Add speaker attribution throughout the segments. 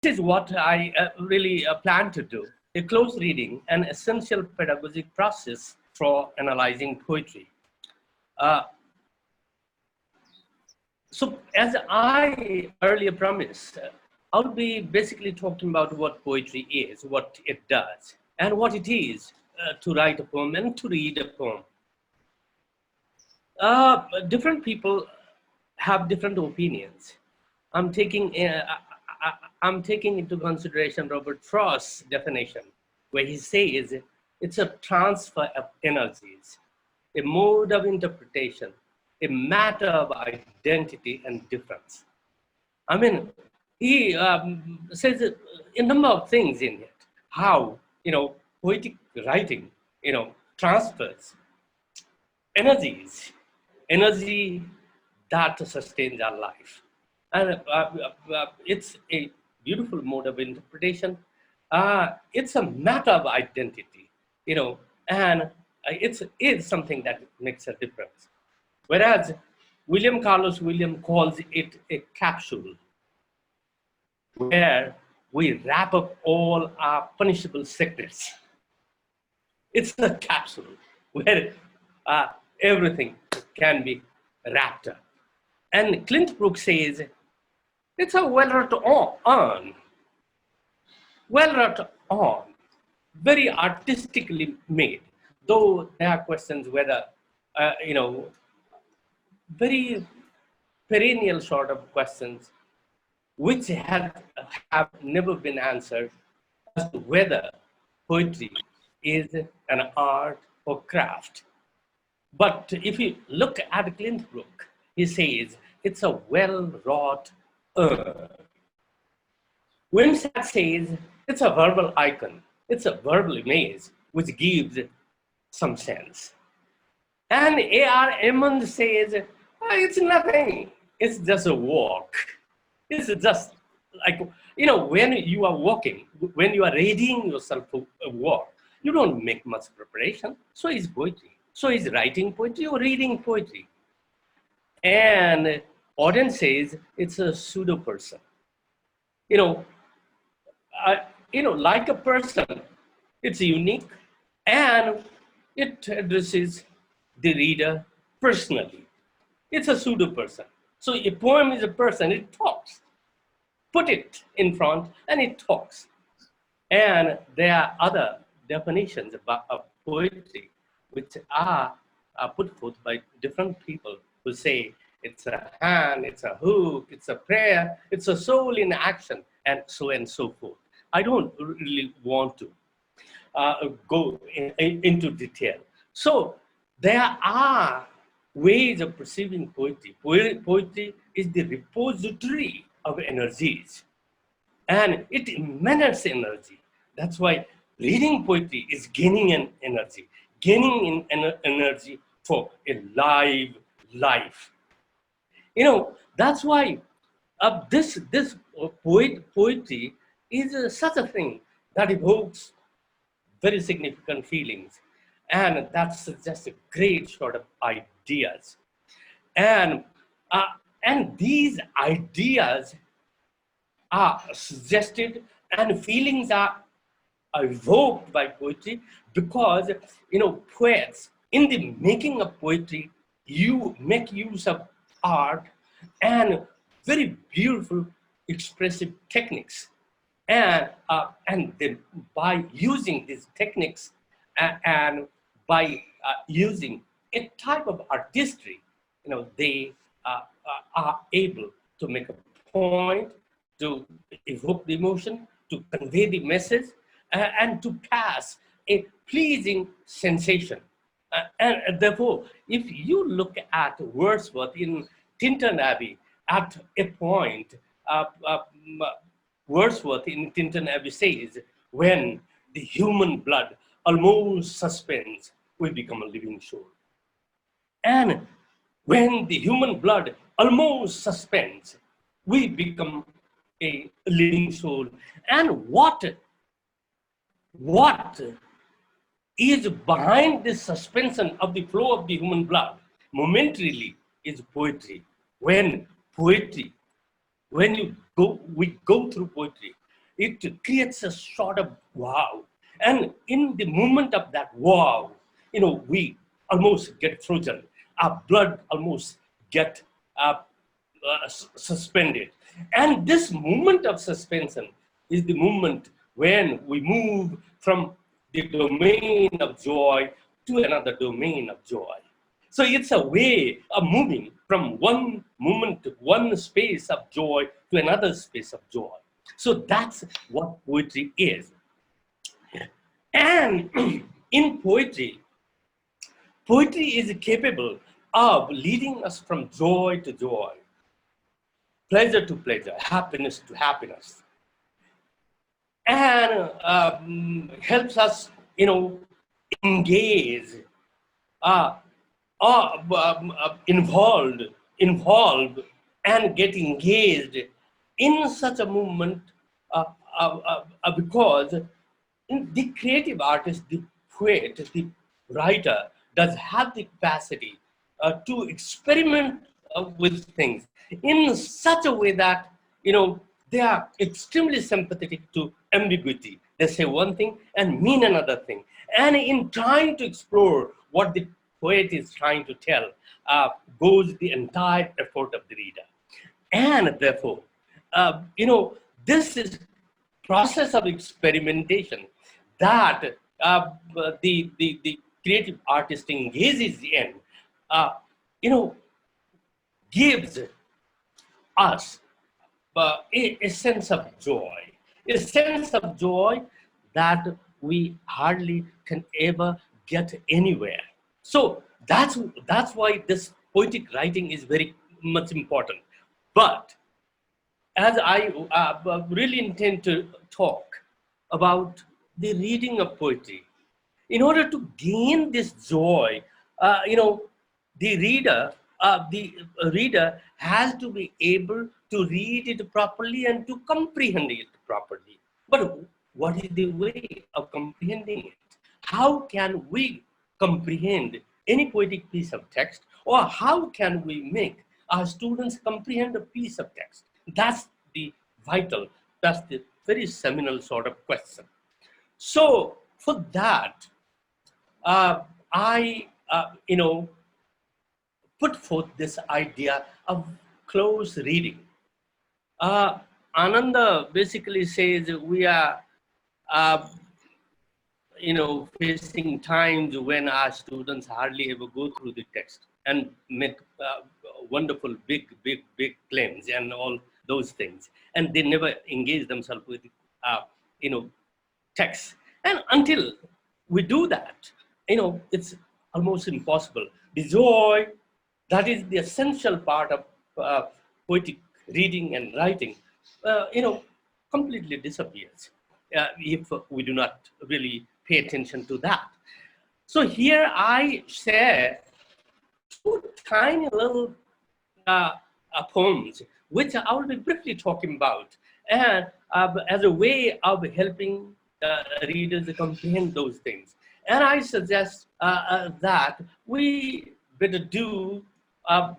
Speaker 1: is what I really plan to do. A close reading, an essential pedagogic process for analyzing poetry. Uh, so as I earlier promised, I'll be basically talking about what poetry is, what it does, and what it is to write a poem and to read a poem. Different people have different opinions. I'm taking I'm taking into consideration Robert Frost's definition, where he says it's a transfer of energies, a mode of interpretation, a matter of identity and difference. I mean, he says a number of things in it. How poetic writing transfers energies, energy that sustains our life. And it's a beautiful mode of interpretation. It's a matter of identity, and it's something that makes a difference. Whereas William Carlos Williams calls it a capsule where we wrap up all our punishable secrets. It's a capsule where everything can be wrapped up. And Clint Brooks says, it's a well-wrought on, well-wrought on, very artistically made, though there are questions whether, very perennial sort of questions which have never been answered as to whether poetry is an art or craft. But if you look at Clint Brooks, he says it's a well-wrought urn. Wimsatt says it's a verbal icon, it's a verbal image which gives some sense. And A.R. Emmons says it's nothing, it's just a walk. It's just like, when you are walking, when you are readying yourself for a walk, you don't make much preparation. So is poetry. So is writing poetry or reading poetry. And Auden says it's a pseudo person. Like a person, it's unique and it addresses the reader personally. It's a pseudo person. So a poem is a person, it talks. Put it in front and it talks. And there are other definitions of poetry which are put forth by different people who say it's a hand, it's a hook, it's a prayer, it's a soul in action, and so forth. I don't really want to go into detail. So there are ways of perceiving poetry. Poetry is the repository of energies, and it emanates energy. That's why reading poetry is gaining an energy, gaining an energy for a live life. That's why this poetry is such a thing that evokes very significant feelings, and that's just a great sort of ideas. And these ideas are suggested and feelings are evoked by poetry because poets, in the making of poetry, you make use of art and very beautiful expressive techniques, and then by using these techniques and by using a type of artistry, they are able to make a point, to evoke the emotion, to convey the message, and to pass a pleasing sensation. And therefore, if you look at Wordsworth in Tintern Abbey, at a point, Wordsworth in Tintern Abbey says, when the human blood almost suspends, we become a living soul. And when the human blood almost suspends, we become a living soul. And what is behind this suspension of the flow of the human blood momentarily is poetry. We go through poetry, it creates a sort of wow. And in the moment of that wow, we almost get frozen. Our blood almost get suspended. And this moment of suspension is the moment when we move from the domain of joy to another domain of joy. So it's a way of moving from one moment, one space of joy to another space of joy. So that's what poetry is. And in poetry, poetry is capable of leading us from joy to joy, pleasure to pleasure, happiness to happiness, and helps us, engage, uh, involved, and get engaged in such a movement, because the creative artist, the poet, the writer does have the capacity to experiment with things in such a way that they are extremely sympathetic to ambiguity. They say one thing and mean another thing, and in trying to explore what the poet is trying to tell, goes the entire effort of the reader. And therefore, this is process of experimentation that the creative artist engages in, uh, you know, gives us a sense of joy, that we hardly can ever get anywhere. So that's why this poetic writing is very much important. But as I really intend to talk about the reading of poetry, in order to gain this joy, you know, the reader has to be able to read it properly and to comprehend it properly. But what is the way of comprehending it? How can we comprehend any poetic piece of text, or how can we make our students comprehend a piece of text? That's the vital, that's the very seminal sort of question. So for that, I, put forth this idea of close reading. Uh, Ananda basically says we are, uh, facing times when our students hardly ever go through the text and make wonderful, big claims and all those things, and they never engage themselves with, uh, you know, text. And until we do that, it's almost impossible. The joy that is the essential part of poetic reading and writing, completely disappears if we do not really pay attention to that. So here I share two tiny little uh, poems, which I will be briefly talking about, and as a way of helping readers comprehend those things. And I suggest that we better do a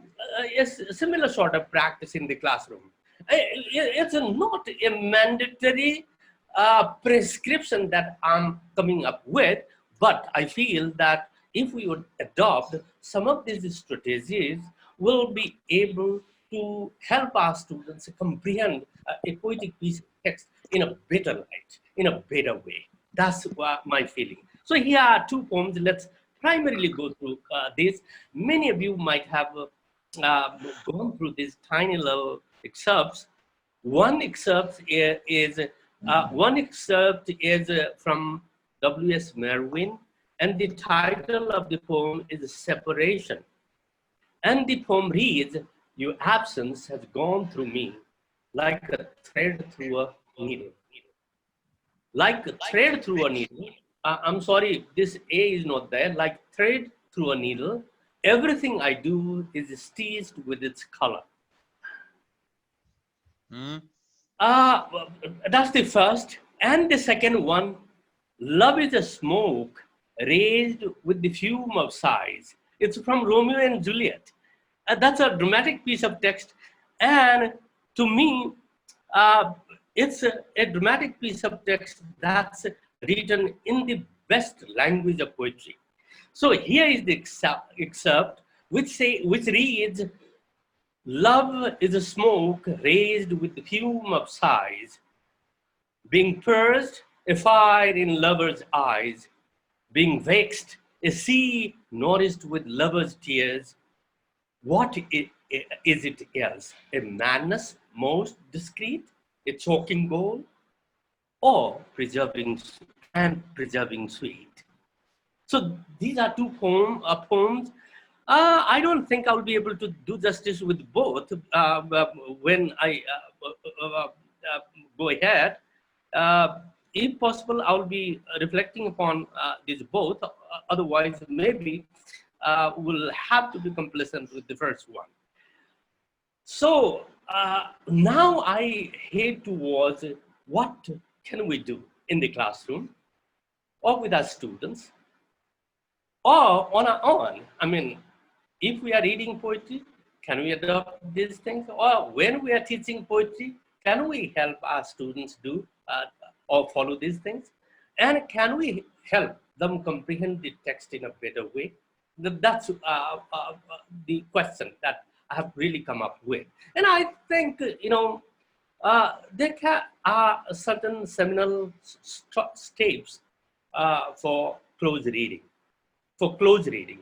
Speaker 1: similar sort of practice in the classroom. It's not a mandatory prescription that I'm coming up with, but I feel that if we would adopt some of these strategies, we'll be able to help our students comprehend a poetic piece of text in a better light, in a better way. That's my feeling. So here are two poems. Let's primarily go through this. Many of you might have gone through these tiny little excerpts. One excerpt is from W.S. Merwin, and the title of the poem is Separation. And the poem reads, "Your absence has gone through me like a thread through a needle." Like a thread through a needle. I'm sorry, this A is not there. Like thread through a needle, everything I do is stitched with its color. Uh, that's the first. And the second one, love is a smoke raised with the fume of sighs. It's from Romeo and Juliet. That's a dramatic piece of text. And to me, uh, It's a dramatic piece of text that's written in the best language of poetry. So here is the excerpt which reads, "Love is a smoke raised with the fume of sighs, being purged, a fire in lovers' eyes, being vexed, a sea nourished with lovers' tears. What is it else? A madness most discreet, a choking goal, or preserving sweet?" So these are two poems. I don't think I'll be able to do justice with both when I go ahead. Uh, if possible, I'll be reflecting upon these both. Otherwise, maybe we'll have to be complacent with the first one. So now I head towards what can we do in the classroom or with our students or on our own. I mean, if we are reading poetry, can we adopt these things? Or when we are teaching poetry, can we help our students do or follow these things? And can we help them comprehend the text in a better way? That's the question that I have really come up with. And I think, are certain seminal steps for close reading. For close reading,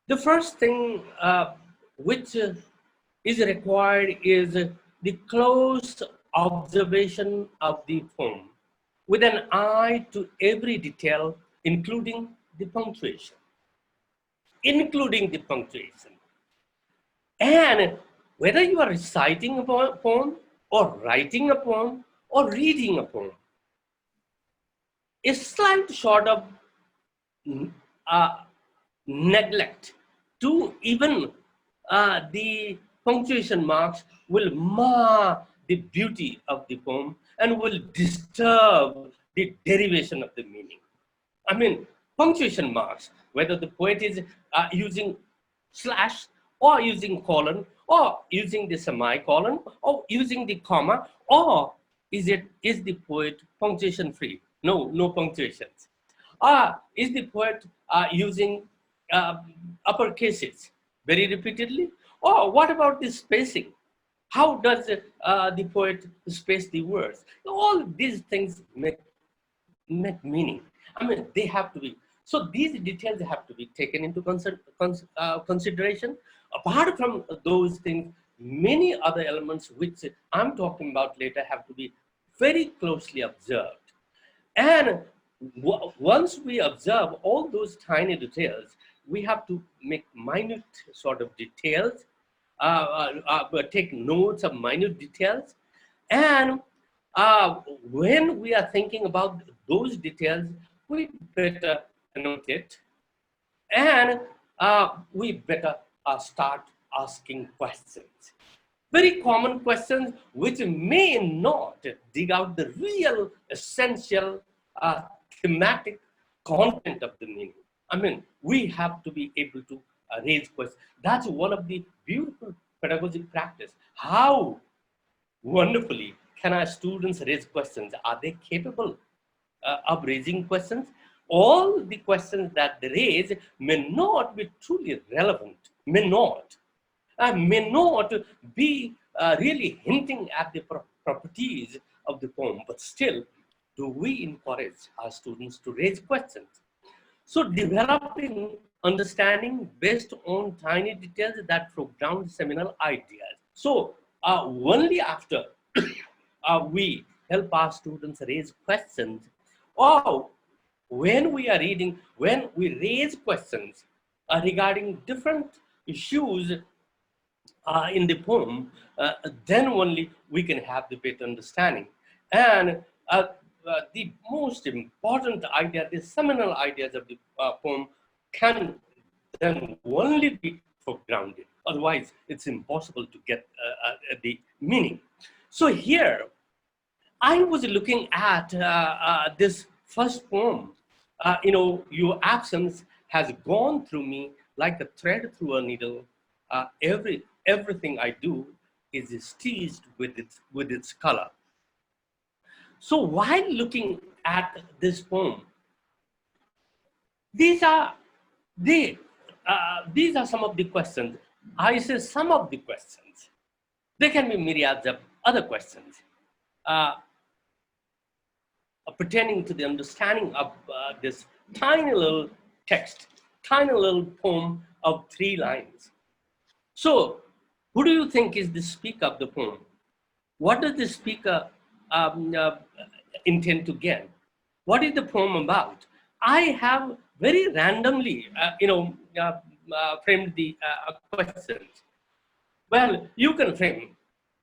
Speaker 1: the first thing which is required is the close observation of the poem with an eye to every detail, including the punctuation. Including the punctuation. And whether you are reciting a poem or writing a poem or reading a poem, a slight short of uh, neglect to even the punctuation marks will mar the beauty of the poem and will disturb the derivation of the meaning. I mean, punctuation marks, whether the poet is using slash or using colon or using the semicolon or using the comma, or is the poet punctuation free? No, no punctuations. Is the poet using uh, upper cases very repeatedly? Or what about the spacing? How does the poet space the words? All these things make meaning. I mean, they have to be. So these details have to be taken into consideration. Apart from those things, many other elements which I'm talking about later have to be very closely observed. And once we observe all those tiny details, we have to make minute sort of details, take notes of minute details. And when we are thinking about those details, we better note it, and we better start asking questions. Very common questions which may not dig out the real essential thematic content of the meaning. I mean, we have to be able to raise questions. That's one of the beautiful pedagogic practice. How wonderfully can our students raise questions? Are they capable of raising questions? All the questions that they raise may not be truly relevant, may not be really hinting at the properties of the poem, but still, do we encourage our students to raise questions? So, developing understanding based on tiny details that foreground seminal ideas. So, only after we help our students raise questions, or when we are reading, when we raise questions regarding different issues in the poem, then only we can have the better understanding. And the most important idea, the seminal ideas of the poem, can then only be foregrounded. Otherwise, it's impossible to get the meaning. So here, I was looking at this first poem. Your absence has gone through me like a thread through a needle. Everything I do is stitched with its color. So while looking at this poem, these are the these are some of the questions. I say some of the questions. There can be myriads of other questions uh, pertaining to the understanding of this tiny little text, tiny little poem of 3 lines. So, who do you think is the speaker of the poem? What does the speaker um, uh, intend to get? What is the poem about? I have very randomly, framed the questions. Well, you can frame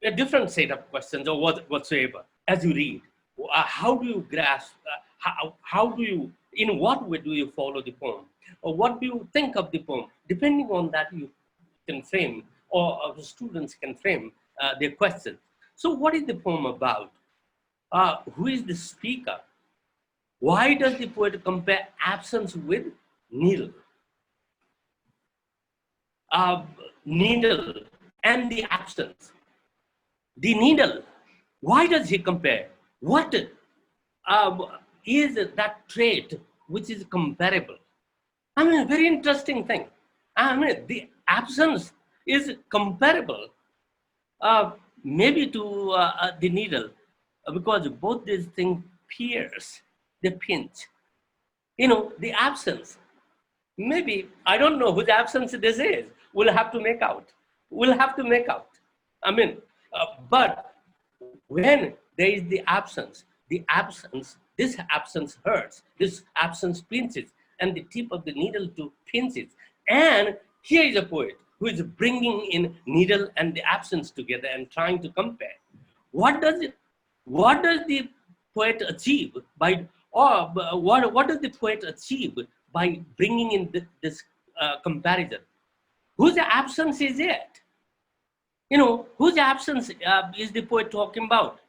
Speaker 1: a different set of questions or whatsoever as you read. How do you grasp? How do you? In what way do you follow the poem? Or what do you think of the poem? Depending on that, you can frame, or the students can frame their questions. So, what is the poem about? Who is the speaker? Why does the poet compare absence with needle? Uh, Needle and the absence. The needle. Why does he compare? What is that trait which is comparable? I mean, a very interesting thing. I mean, the absence is comparable, maybe to the needle, because both these things pierce, they pinch. The absence. Maybe, I don't know whose absence this is. We'll have to make out. We'll have to make out. I mean, but when there is the absence, this absence hurts, this absence pinches, and the tip of the needle to pinches. And here is a poet who is bringing in needle and the absence together and trying to compare. What does it? What does the poet achieve by, or what does the poet achieve by bringing in this comparison? Whose absence is it? Whose absence is the poet talking about?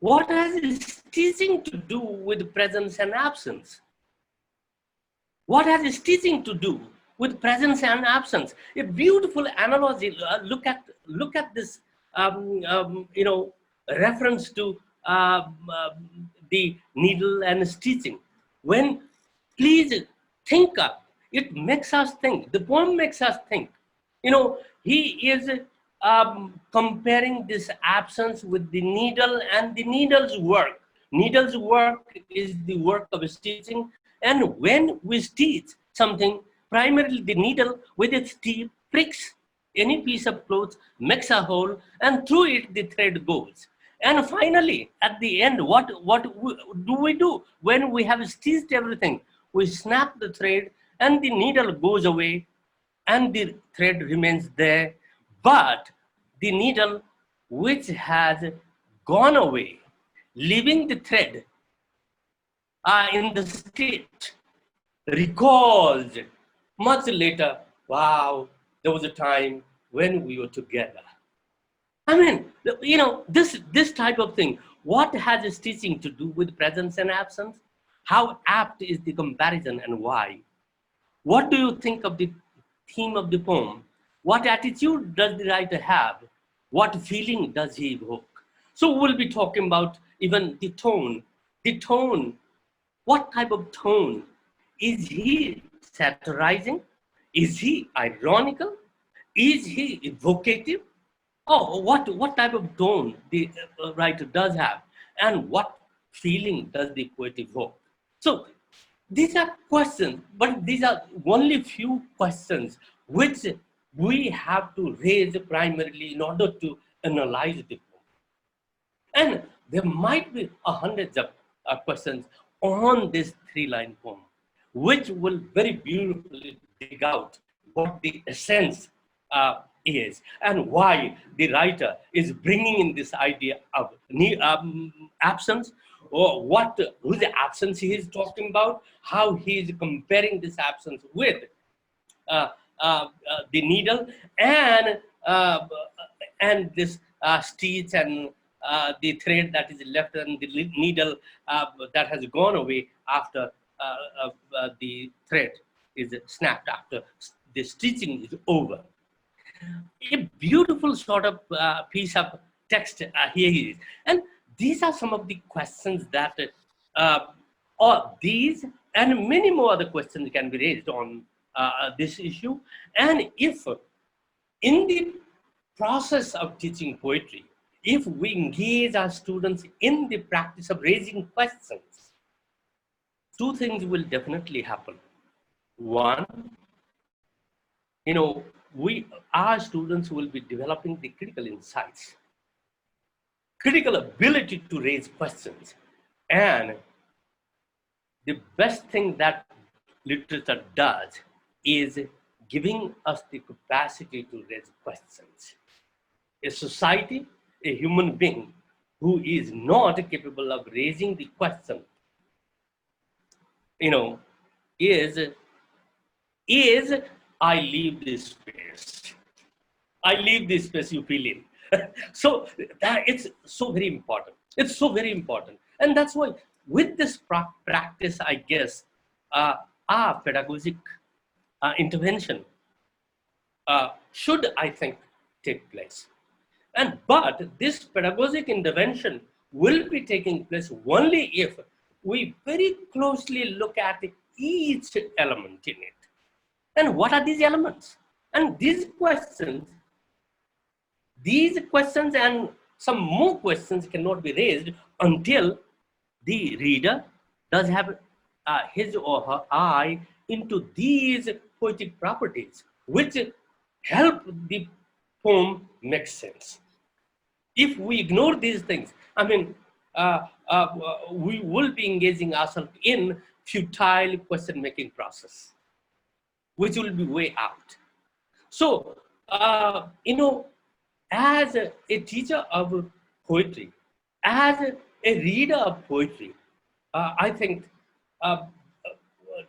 Speaker 1: What has his teaching to do with presence and absence? What has his teaching to do with presence and absence? A beautiful analogy. Look at this. Reference to the needle and stitching. When please think up, it makes us think. The poem makes us think. He is comparing this absence with the needle and the needle's work. Needle's work is the work of stitching, and when we stitch something, primarily the needle with its teeth pricks any piece of cloth, makes a hole, and through it the thread goes. And finally, at the end, what do we do when we have stitched everything? We snap the thread, and the needle goes away, and the thread remains there. But the needle which has gone away, leaving the thread in the stitch, recalls much later, wow, there was a time when we were together. I mean, this type of thing. What has stitching to do with presence and absence? How apt is the comparison and why? What do you think of the theme of the poem? What attitude does the writer have? What feeling does he evoke? So we'll be talking about even the tone. The tone, what type of tone? Is he satirizing? Is he ironical? Is he evocative? Oh, what type of tone the writer does have, and what feeling does the poet evoke? So these are questions, but these are only few questions which we have to raise primarily in order to analyze the poem. And there might be hundreds of questions on this 3-line poem, which will very beautifully dig out what the essence is and why the writer is bringing in this idea of absence, or whose absence he is talking about, how he is comparing this absence with uh, the needle uh, and this stitch and the thread that is left and the needle that has gone away after the thread is snapped, after the stitching is over. A beautiful sort of piece of text here is. And these are some of the questions that, uh, or these and many more other questions can be raised on this issue. And if in the process of teaching poetry, if we engage our students in the practice of raising questions, two things will definitely happen. One, we our students will be developing the critical insights, critical ability to raise questions. And the best thing that literature does is giving us the capacity to raise questions. A society, a human being who is not capable of raising the question, you know, is is I leave this space. I leave this space you feel in. So that it's so very important. It's so very important. And that's why with this practice, I guess, our pedagogic intervention should, I think, take place. But this pedagogic intervention will be taking place only if we very closely look at each element in it. And what are these elements? And these questions and some more questions cannot be raised until the reader does have his or her eye into these poetic properties, which help the poem make sense. If we ignore these things, I mean, we will be engaging ourselves in futile question-making process, which will be way out. So, as a teacher of poetry, as a reader of poetry, I think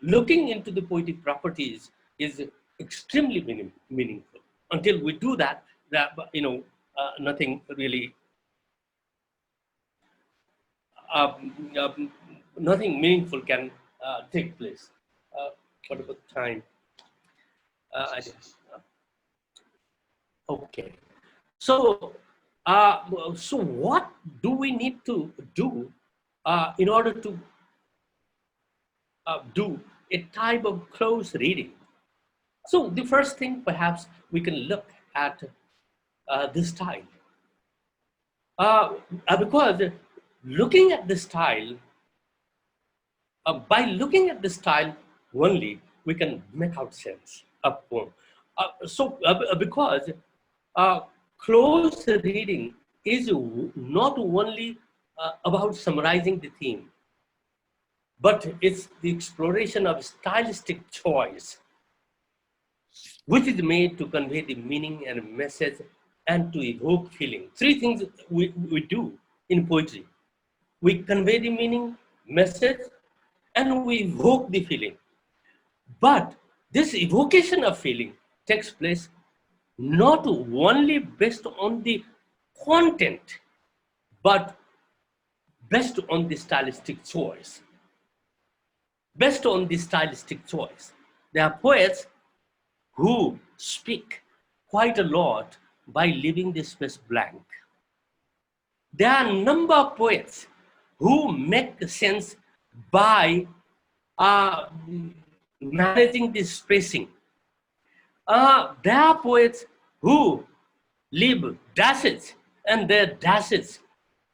Speaker 1: looking into the poetic properties is extremely meaningful. Until we do that, nothing really, nothing meaningful can take place. What about time? I guess. Okay. So, so what do we need to do in order to do a type of close reading? So the first thing, perhaps, we can look at the style. Because looking at the style, by looking at the style only, we can make out sense of poem. Because close reading is not only about summarizing the theme, but it's the exploration of stylistic choice, which is made to convey the meaning and message and to evoke feeling. Three things we do in poetry. We convey the meaning, message, and we evoke the feeling. But this evocation of feeling takes place not only based on the content, but based on the stylistic choice. Based on the stylistic choice. There are poets who speak quite a lot by leaving the space blank. There are a number of poets who make sense by managing the spacing. There are poets who leave dashes, and their dashes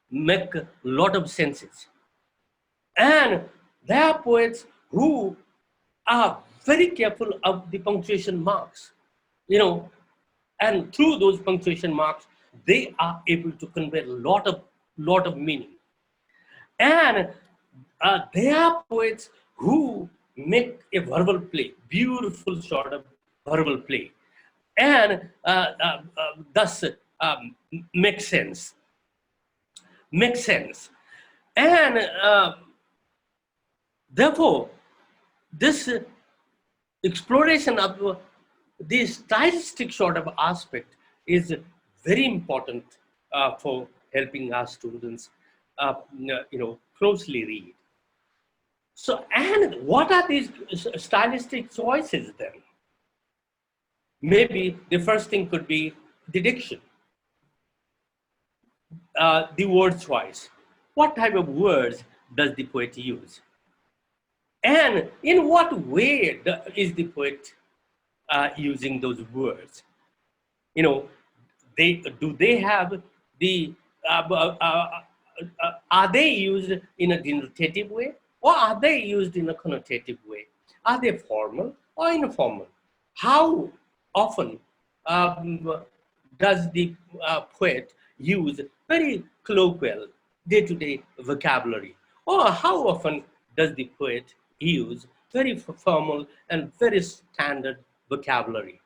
Speaker 1: make a lot of senses. And there are poets who are very careful of the punctuation marks, and through those punctuation marks, they are able to convey a lot of meaning. And there are poets who make a verbal play, beautiful sort of verbal play, and thus make sense. Make sense. And therefore, this exploration of the stylistic sort of aspect is very important for helping our students, closely read. So, and what are these stylistic choices then? Maybe the first thing could be the diction, the word choice. What type of words does the poet use? And in what way is the poet using those words? You know, they have the are they used in a denotative way, or are they used in a connotative way? Are they formal or informal? How often um, does the poet use very colloquial day-to-day vocabulary, or how often does the poet use very formal and very standard vocabulary?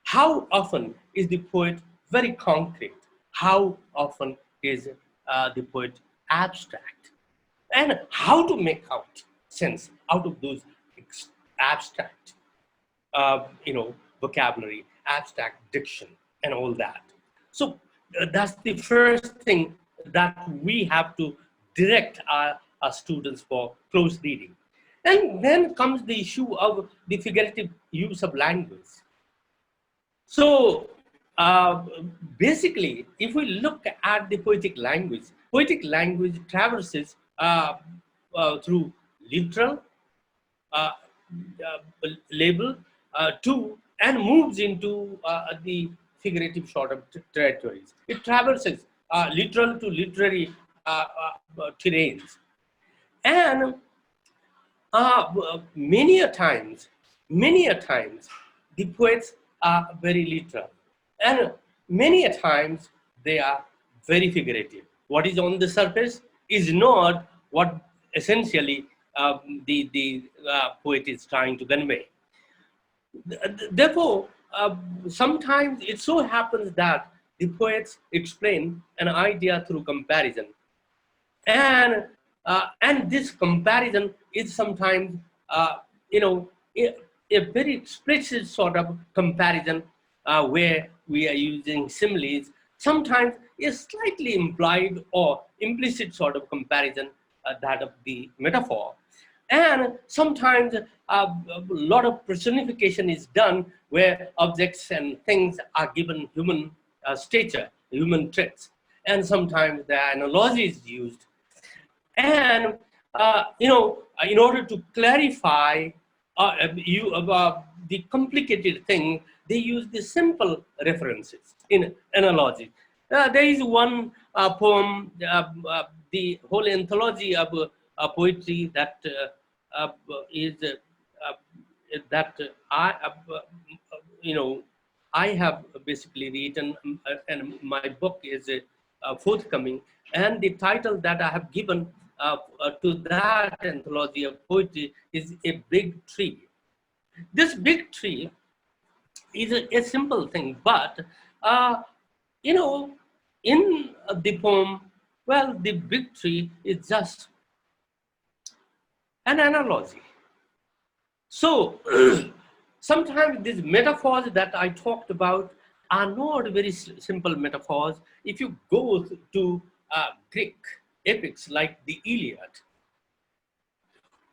Speaker 1: How often is the poet very concrete? How often is the poet abstract? And how to make out sense out of those abstract, vocabulary, abstract diction, and all that. So that's the first thing that we have to direct our students for close reading. And then comes the issue of the figurative use of language. So uh, basically, if we look at the poetic language traverses through literal, uh, label to and moves into the figurative sort of territories. It traverses literal to literary terrains. And many a times, the poets are very literal, and many a times they are very figurative. What is on the surface is not what essentially the poet is trying to convey. Therefore, sometimes it so happens that the poets explain an idea through comparison, and this comparison is sometimes you know a, a very explicit sort of comparison where we are using similes. Sometimes a slightly implied or implicit sort of comparison, that of the metaphor. And sometimes a lot of personification is done where objects and things are given human stature, human traits. And sometimes the analogy is used. And in order to clarify the complicated thing, they use the simple references in analogy. There is one poem, the whole anthology of poetry that is that I, you know, I have basically written, and my book is forthcoming. And the title that I have given to that anthology of poetry is A Big Tree. This big tree is a simple thing, but uh, you know, in the poem, well, the big tree is just an analogy. So sometimes these metaphors that I talked about are not very simple metaphors. If you go to Greek epics like the Iliad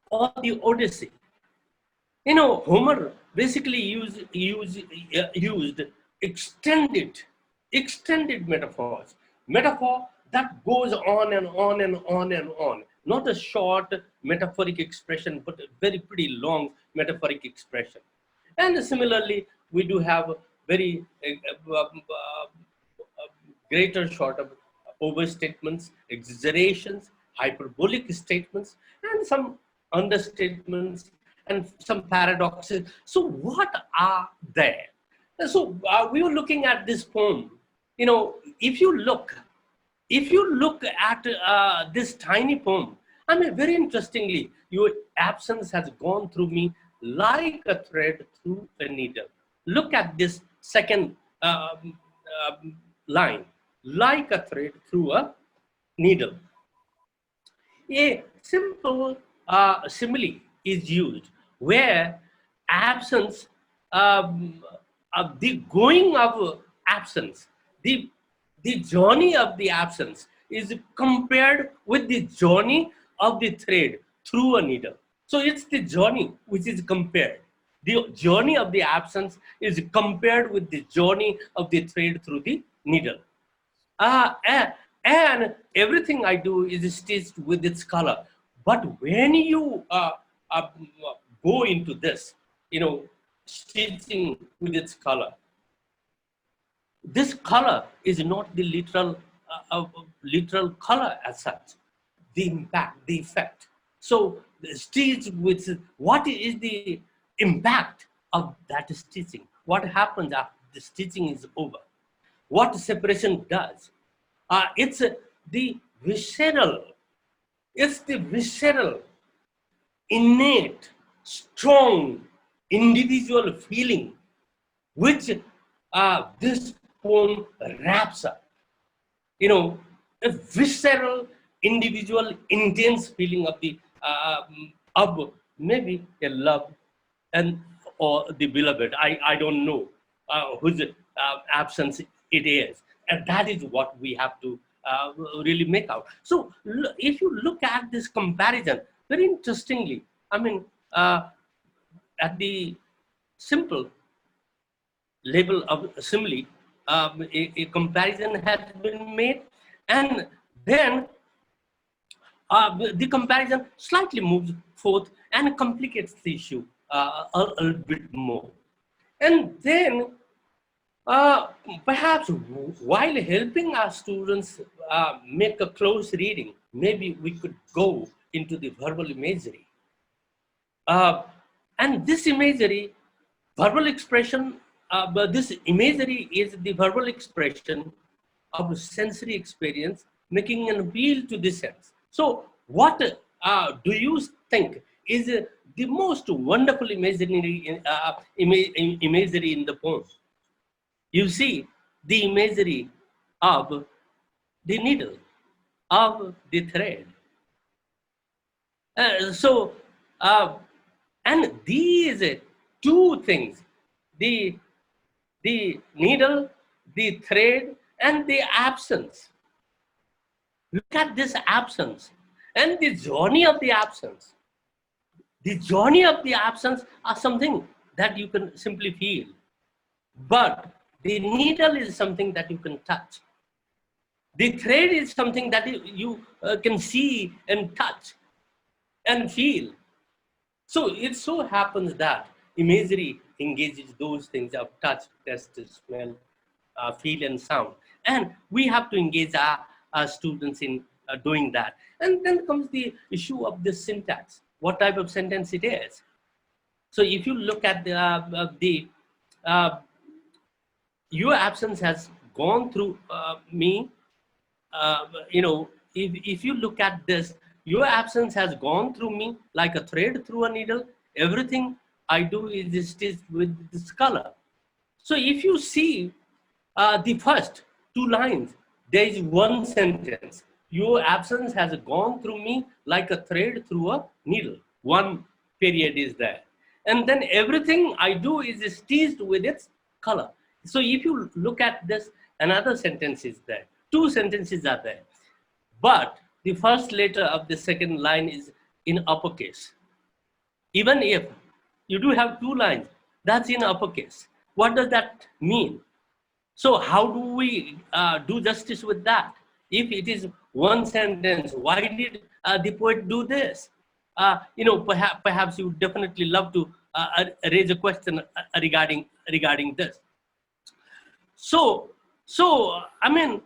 Speaker 1: or the Odyssey, Homer basically used extended extended metaphor that goes on and on and on and on. Not a short metaphoric expression, but a very pretty long metaphoric expression. And similarly, we do have very greater sort of overstatements, exaggerations, hyperbolic statements, and some understatements and some paradoxes. So, what are there? So, we were looking at this poem. If you look at this tiny poem, I mean, very interestingly, your absence has gone through me like a thread through a needle. Look at this second line, like a thread through a needle. A simple simile is used where absence, the going of absence, the, the journey of the absence is compared with the journey of the thread through a needle. So it's the journey which is compared. The journey of the absence is compared with the journey of the thread through the needle. Uh, a- and everything I do is stitched with its color. But when you uh, go into this, stitching with its color, this color is not the literal color as such. The impact, the effect. So the stitch with what is the impact of that stitching? What happens after the stitching is over? What separation does? It's the visceral. It's the visceral, innate, strong, individual feeling which this poem wraps up. A visceral, individual, intense feeling of the of maybe a love and or the beloved. I don't know whose absence it is, and that is what we have to really make out. So if you look at this comparison, very interestingly, I mean, at the simple level of assembly, a comparison has been made, and then the comparison slightly moves forth and complicates the issue a little bit more. And then, uh, perhaps while helping our students make a close reading, maybe we could go into the verbal imagery. Uh, and this imagery, verbal expression, but this imagery is the verbal expression of sensory experience, making an appeal to the sense. So, what do you think is the most wonderful imagery in the poem? You see the imagery of the needle, of the thread. So, uh, and these two things, the needle, the thread, and the absence. Look at this absence and the journey of the absence. The journey of the absence are something that you can simply feel, but the needle is something that you can touch. The thread is something that you can see and touch and feel. So it so happens that imagery engages those things of touch, taste, smell, feel, and sound. And we have to engage our students in doing that. And then comes the issue of the syntax, what type of sentence it is. So if you look at the uh, your absence has gone through me, if you look at this, your absence has gone through me like a thread through a needle. Everything I do is stitched with this color. So if you see the first two lines, there is one sentence. Your absence has gone through me like a thread through a needle. One period is there. And then everything I do is stitched with its color. So if you look at this, another sentence is there. Two sentences are there. But the first letter of the second line is in uppercase. Even if you do have two lines, that's in uppercase. What does that mean? So how do we do justice with that? If it is one sentence, why did the poet do this? Perhaps you would definitely love to raise a question regarding this. So I mean,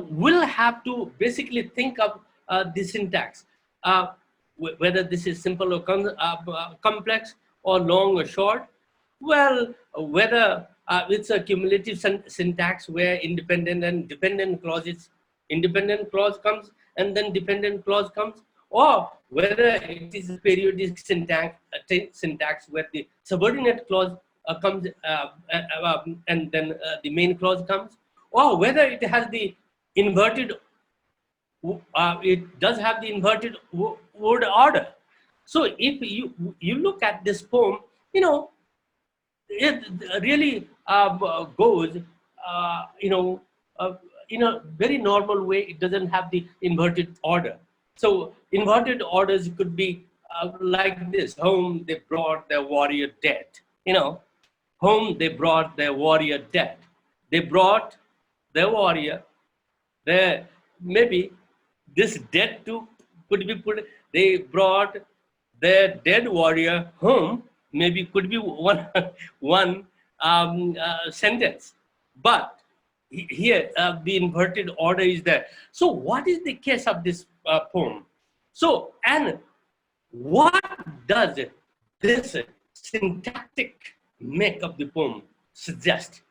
Speaker 1: we'll have to basically think of the syntax, whether this is simple or complex, or long or short. Well, whether it's a cumulative syntax where independent and dependent clauses, independent clause comes and then dependent clause comes, or whether it is a periodic syntax where the subordinate clause comes and then the main clause comes, or whether it has the inverted, it does have the inverted word order. So if you look at this poem, it really goes, in a very normal way. It doesn't have the inverted order. So inverted orders could be like this: home they brought their warrior dead. Home they brought their warrior dead. They brought their warrior, their maybe this dead too could be put. They brought their dead warrior home. Maybe could be one one sentence, but here the inverted order is there. So what is the case of this poem? So and what does this syntactic make of the poem suggest?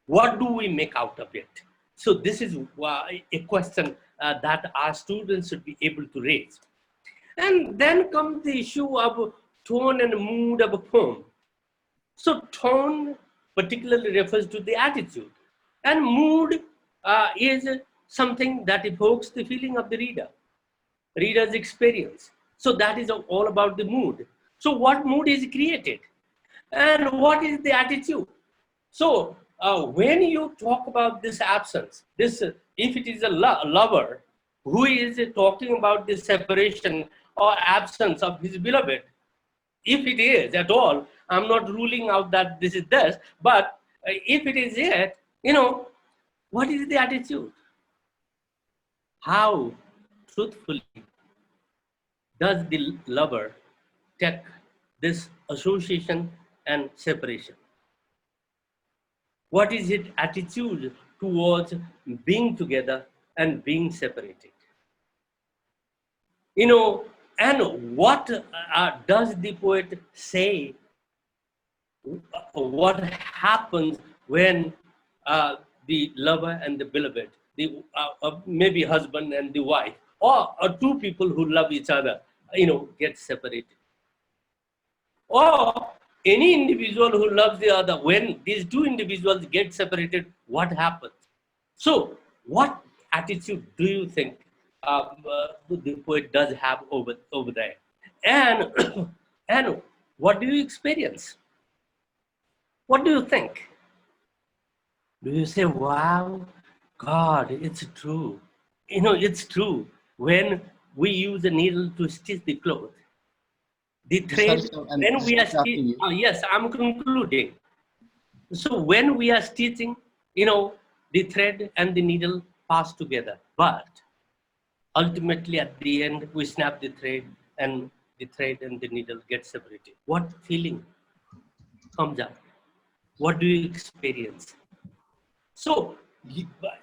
Speaker 1: What do we make out of it? So this is a question that our students should be able to raise. And then comes the issue of tone and mood of a poem. So tone particularly refers to the attitude, and mood is something that evokes the feeling of the reader's experience. So that is all about the mood. So what mood is created, and what is the attitude? So when you talk about this absence, this if it is a lover who is talking about this separation or absence of his beloved, if it is at all, I'm not ruling out that this is this, but if it is it, what is the attitude? How truthfully does the lover take this association and separation? What is its attitude towards being together and being separated? And what does the poet say? What happens when the lover and the beloved, the maybe husband and the wife, or two people who love each other, get separated? Or any individual who loves the other, when these two individuals get separated, what happens? So, what attitude do you think the poet does have over there? And and what do you experience? What do you think? Do you say, "Wow, God, it's true"? It's true. When we use a needle to stitch the cloth, the thread, when we are stitching, yes, I'm concluding. So when we are stitching, the thread and the needle pass together. But ultimately, at the end, we snap the thread, and the thread and the needle get separated. What feeling comes up? What do you experience? So,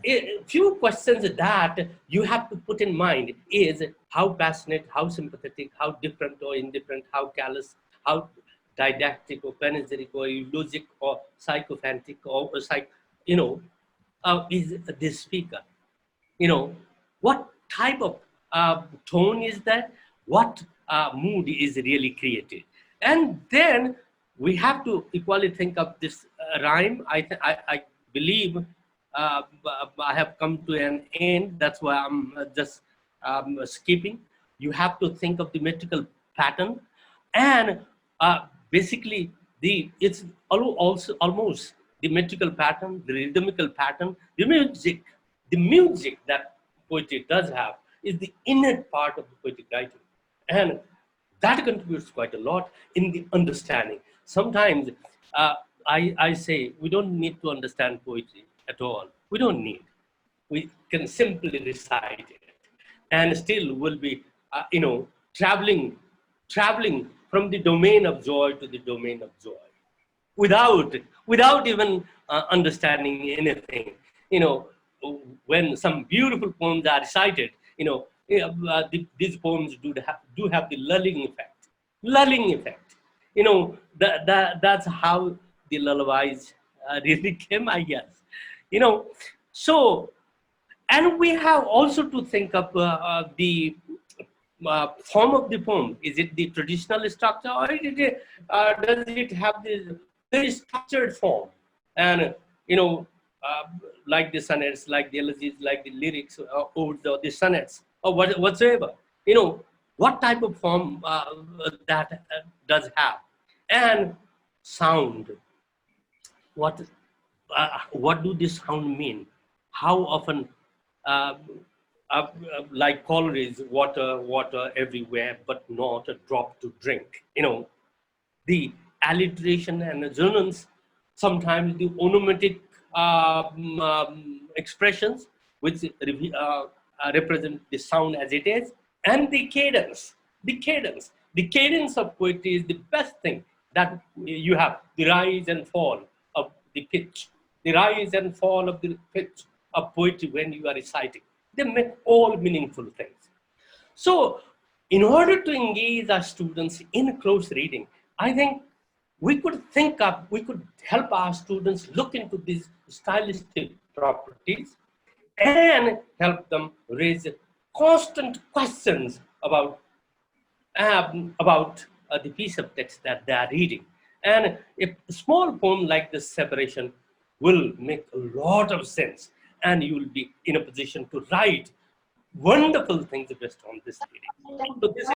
Speaker 1: a few questions that you have to put in mind is how passionate, how sympathetic, how different or indifferent, how callous, how didactic or panegyric or eulogic or sycophantic or is this speaker. What type of tone is that? What mood is really created? And then we have to equally think of this rhyme. I believe I have come to an end. That's why I'm just skipping. You have to think of the metrical pattern, and basically it's also almost the metrical pattern, the rhythmical pattern, the music that poetry does have is the innate part of the poetic writing, and that contributes quite a lot in the understanding. Sometimes I say we don't need to understand poetry at all. We don't need. We can simply recite it, and still will be, traveling, traveling from the domain of joy to the domain of joy, without even understanding anything. You know, when some beautiful poems are recited, these poems do have the lulling effect. That's how the lullabies really came, I guess. You know, so and we have also to think of the form of the poem. Is it the traditional structure, or does it have this very structured form? And uh, like the sonnets, like the elegies, like the lyrics, odes, or the sonnets, or whatsoever. What type of form that does have, and sound. What do this sound mean? How often, uh, like Coleridge, water everywhere, but not a drop to drink. The alliteration and assonance, sometimes the onomatic expressions, which represent the sound as it is, and the cadence. The cadence of poetry is the best thing that you have. The rise and fall of the pitch, the rise and fall of the pitch of poetry when you are reciting. They make all meaningful things. So, in order to engage our students in close reading, I think we could help our students look into these stylistic properties and help them raise constant questions about the piece of text that they are reading. And a small poem like this separation will make a lot of sense, and you will be in a position to write wonderful things based on this reading. So this